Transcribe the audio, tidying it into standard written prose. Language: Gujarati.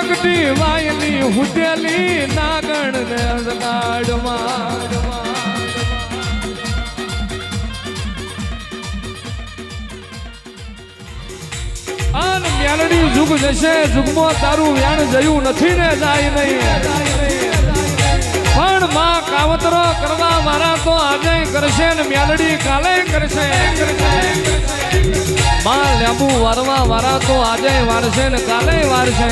પ્રગટી વાયની હુદેલી નાગણ ને અજગાડમાં આન મ્યાલડી જુગ જશે જુગમાં તારું વ્યાણ જયું નથી ને જાય નહીં પણ માં કાવતરો કરવા મારા તો આજે કરશે ને મ્યાલડી કાલે કરશે માં લેબુ વારવા વાળા તો આજે વારશે ને કાલે વારશે